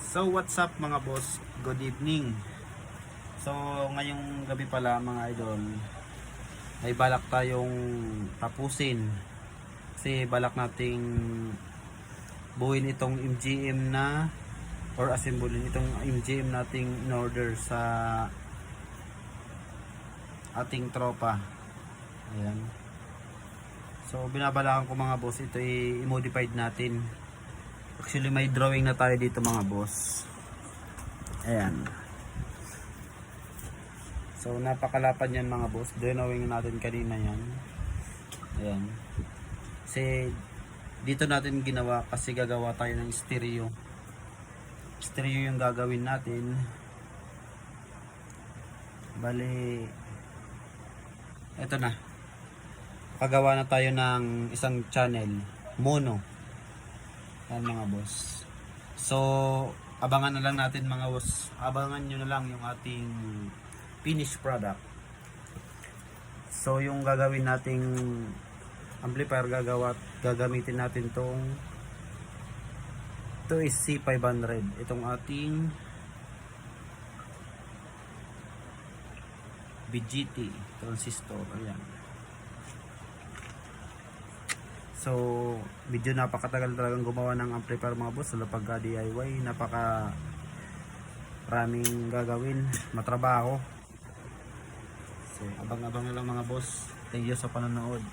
So what's up mga boss, good evening. So ngayong gabi pala mga idol, ay balak tayong tapusin kasi balak nating buuin itong MGM na or assemblin itong MGM nating in order sa ating tropa. Ayan. So binabalaan ko mga boss, ito i-modified natin. Actually may drawing na tayo dito mga boss. Ayan. So napakalapad yan mga boss. Drawing natin kanina yan. Ayan. Kasi dito natin ginawa kasi gagawa tayo ng stereo. Stereo yung gagawin natin. Bali eto na. Kagawa na tayo ng isang channel mono. Yan mga boss. So abangan na lang natin mga boss. Abangan nyo na lang yung ating finished product. So yung gagawin nating amplifier gagamitin natin tong ito is C500. Itong ating BGT transistor. Ayan. So, medyo napakatagal talagang gumawa ng amplifier mga boss sa pagka DIY. Napaka maraming gagawin, matrabaho. So, abang-abang na lang mga boss. Thank you sa panonood.